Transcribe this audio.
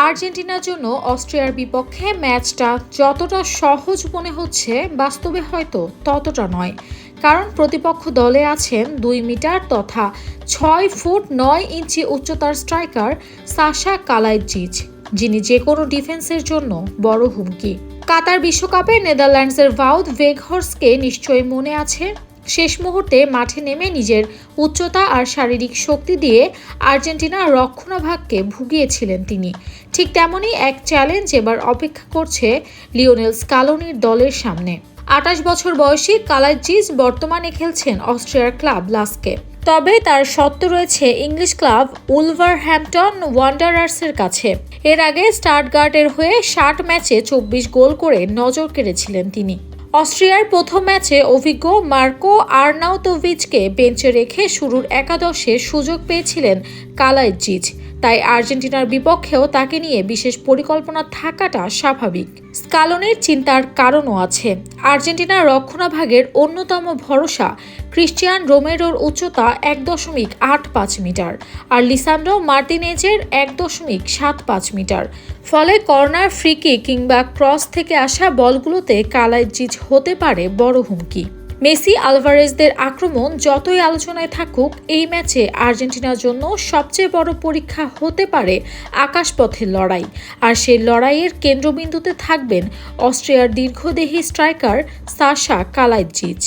আর্জেন্টিনার জন্য অস্ট্রিয়ার বিপক্ষে ম্যাচটা যতটা সহজ মনে হচ্ছে বাস্তবে হয়তো ততটা নয়। কারণ প্রতিপক্ষ দলে আছেন 2 মিটার তথা 6 ফুট 9 ইঞ্চি উচ্চতার স্ট্রাইকার সাশা কালাইজিচ, যিনি যে কোনো ডিফেন্সের জন্য বড় হুমকি। কাতার বিশ্বকাপে নেদারল্যান্ডসের ভাউদ ভেগহর্সকে নিশ্চয়ই মনে আছে। শেষ মুহূর্তে মাঠে নেমে নিজের উচ্চতা আর শারীরিক শক্তি দিয়ে আর্জেন্টিনার রক্ষণভাগকে ভুগিয়েছিলেন তিনি। ঠিক তেমনই এক চ্যালেঞ্জ এবার অপেক্ষা করছে লিওনেল স্কালোনির দলের সামনে। 28 বছর বয়সী কালাইজিচ বর্তমানে খেলছেন অস্ট্রিয়ার ক্লাব লাস্কে। তবে তার সত্ত্ব রয়েছে ইংলিশ ক্লাব উলভারহ্যাম্পটন ওয়ান্ডারার্সের কাছে। এর আগে স্টাটগার্টের হয়ে 60 ম্যাচে 24 গোল করে নজর কেড়েছিলেন তিনি। অস্ট্রিয়ার প্রথম ম্যাচে অভিজ্ঞ মার্কো আর্নাউতোভিচকে বেঞ্চে রেখে শুরুর একাদশে সুযোগ পেয়েছিলেন কালাইজিচ। তাই আর্জেন্টিনার বিপক্ষেও তাকে নিয়ে বিশেষ পরিকল্পনা থাকাটা স্বাভাবিক। স্কালোনির চিন্তার কারণও আছে। আর্জেন্টিনার রক্ষণভাগের অন্যতম ভরসা ক্রিস্টিয়ান রোমেরোর উচ্চতা 1.85 মিটার আর লিসান্ড্রো মার্তিনেজের 1.75 মিটার। ফলে কর্নার, ফ্রিকিক কিংবা ক্রস থেকে আসা বলগুলোতে কালাইজিচ হতে পারে বড় হুমকি। মেসি, আলভারেজদের আক্রমণ যতই আলোচনায় থাকুক, এই ম্যাচে আর্জেন্টিনার জন্য সবচেয়ে বড় পরীক্ষা হতে পারে আকাশপথের লড়াই। আর সেই লড়াইয়ের কেন্দ্রবিন্দুতে থাকবেন অস্ট্রিয়ার দীর্ঘদেহী স্ট্রাইকার সাশা কালাইজিচ।